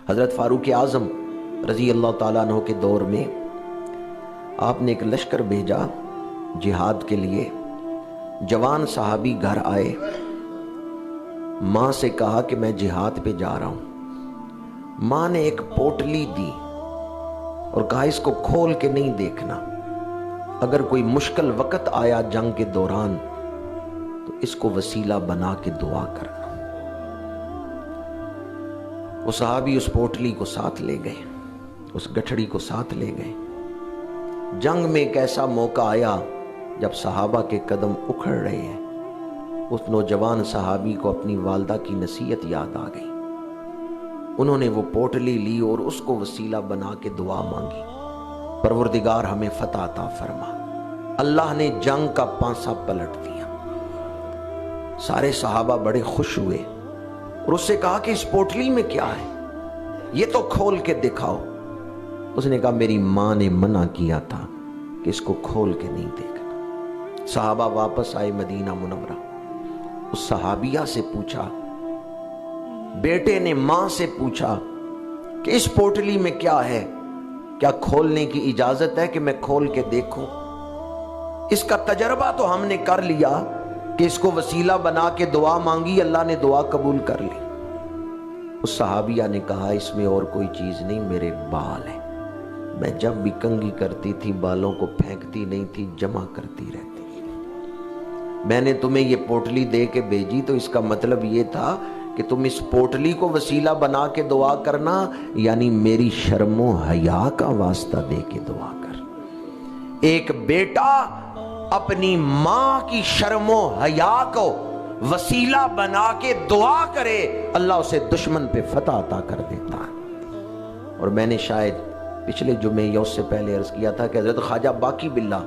حضرت فاروق اعظم رضی اللہ تعالیٰ عنہ کے دور میں آپ نے ایک لشکر بھیجا جہاد کے لیے۔ جوان صحابی گھر آئے، ماں سے کہا کہ میں جہاد پہ جا رہا ہوں۔ ماں نے ایک پوٹلی دی اور کہا اس کو کھول کے نہیں دیکھنا، اگر کوئی مشکل وقت آیا جنگ کے دوران تو اس کو وسیلہ بنا کے دعا کرنا۔ وہ صحابی اس پوٹلی کو ساتھ لے گئے، اس گٹھڑی کو ساتھ لے گئے۔ جنگ میں ایک ایسا موقع آیا جب صحابہ کے قدم اکھڑ رہے ہیں، اس نوجوان صحابی کو اپنی والدہ کی نصیحت یاد آ گئی۔ انہوں نے وہ پوٹلی لی اور اس کو وسیلہ بنا کے دعا مانگی، پروردگار ہمیں فتح عطا فرما۔ اللہ نے جنگ کا پانسا پلٹ دیا۔ سارے صحابہ بڑے خوش ہوئے اور اس سے کہا کہ اس پوٹلی میں کیا ہے، یہ تو کھول کے دکھاؤ۔ اس نے کہا میری ماں نے منع کیا تھا کہ اس کو کھول کے نہیں دیکھنا۔ صحابہ واپس آئے مدینہ منورہ، اس صحابیہ سے پوچھا، بیٹے نے ماں سے پوچھا کہ اس پوٹلی میں کیا ہے، کیا کھولنے کی اجازت ہے کہ میں کھول کے دیکھوں؟ اس کا تجربہ تو ہم نے کر لیا کہ اس کو وسیلہ بنا کے دعا مانگی، اللہ نے دعا قبول کر لی۔ اس صحابیہ نے کہا اس میں اور کوئی چیز نہیں، میرے بال ہیں، میں جب بھی کنگھی کرتی تھی بالوں کو پھینکتی نہیں تھی، جمع کرتی رہتی تھی۔ میں نے تمہیں یہ پوٹلی دے کے بھیجی تو اس کا مطلب یہ تھا کہ تم اس پوٹلی کو وسیلہ بنا کے دعا کرنا، یعنی میری شرم و حیا کا واسطہ دے کے دعا کر۔ ایک بیٹا اپنی ماں کی شرم و حیا کو وسیلہ بنا کے دعا کرے، اللہ اسے دشمن پہ فتح عطا کر دیتا ہے۔ اور میں نے شاید پچھلے جمعے یا اس سے پہلے عرض کیا تھا کہ حضرت خواجہ باقی باللہ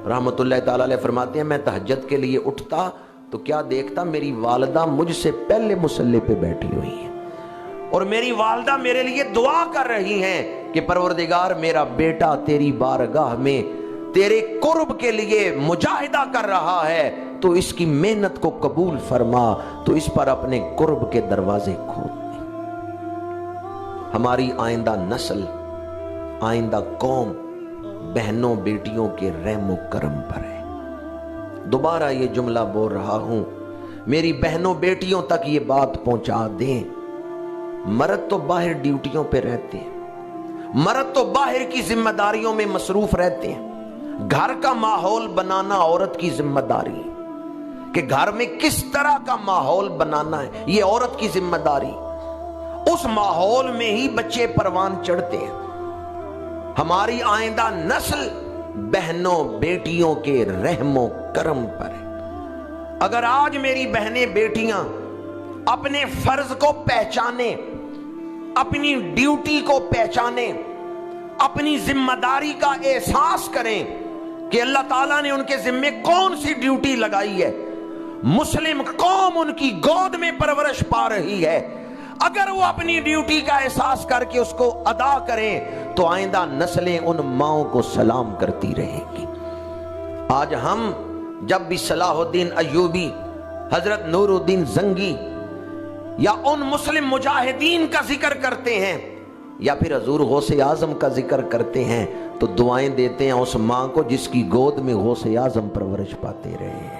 رحمت اللہ تعالیٰ علیہ فرماتے ہیں میں تہجد کے لیے اٹھتا تو کیا دیکھتا، میری والدہ مجھ سے پہلے مصلی پہ بیٹھی ہوئی ہیں اور میری والدہ میرے لیے دعا کر رہی ہیں کہ پروردگار میرا بیٹا تیری بارگاہ میں تیرے قرب کے لیے مجاہدہ کر رہا ہے، تو اس کی محنت کو قبول فرما، تو اس پر اپنے قرب کے دروازے کھول دے۔ ہماری آئندہ نسل، آئندہ قوم بہنوں بیٹیوں کے رحم و کرم پر ہے۔ دوبارہ یہ جملہ بول رہا ہوں، میری بہنوں بیٹیوں تک یہ بات پہنچا دیں، مرد تو باہر ڈیوٹیوں پہ رہتے ہیں، مرد تو باہر کی ذمہ داریوں میں مصروف رہتے ہیں، گھر کا ماحول بنانا عورت کی ذمہ داری ہے کہ گھر میں کس طرح کا ماحول بنانا ہے، یہ عورت کی ذمہ داری۔ اس ماحول میں ہی بچے پروان چڑھتے ہیں۔ ہماری آئندہ نسل بہنوں بیٹیوں کے رحم و کرم پر ہے۔ اگر آج میری بہنیں بیٹیاں اپنے فرض کو پہچانیں، اپنی ڈیوٹی کو پہچانیں، اپنی ذمہ داری کا احساس کریں کہ اللہ تعالیٰ نے ان کے ذمے کون سی ڈیوٹی لگائی ہے، مسلم قوم ان کی گود میں پرورش پا رہی ہے، اگر وہ اپنی ڈیوٹی کا احساس کر کے اس کو ادا کریں تو آئندہ نسلیں ان ماؤں کو سلام کرتی رہیں گی۔ آج ہم جب بھی صلاح الدین ایوبی، حضرت نور الدین زنگی یا ان مسلم مجاہدین کا ذکر کرتے ہیں یا پھر حضور غوث اعظم کا ذکر کرتے ہیں تو دعائیں دیتے ہیں اس ماں کو جس کی گود میں غوث اعظم پرورش پاتے رہے ہیں۔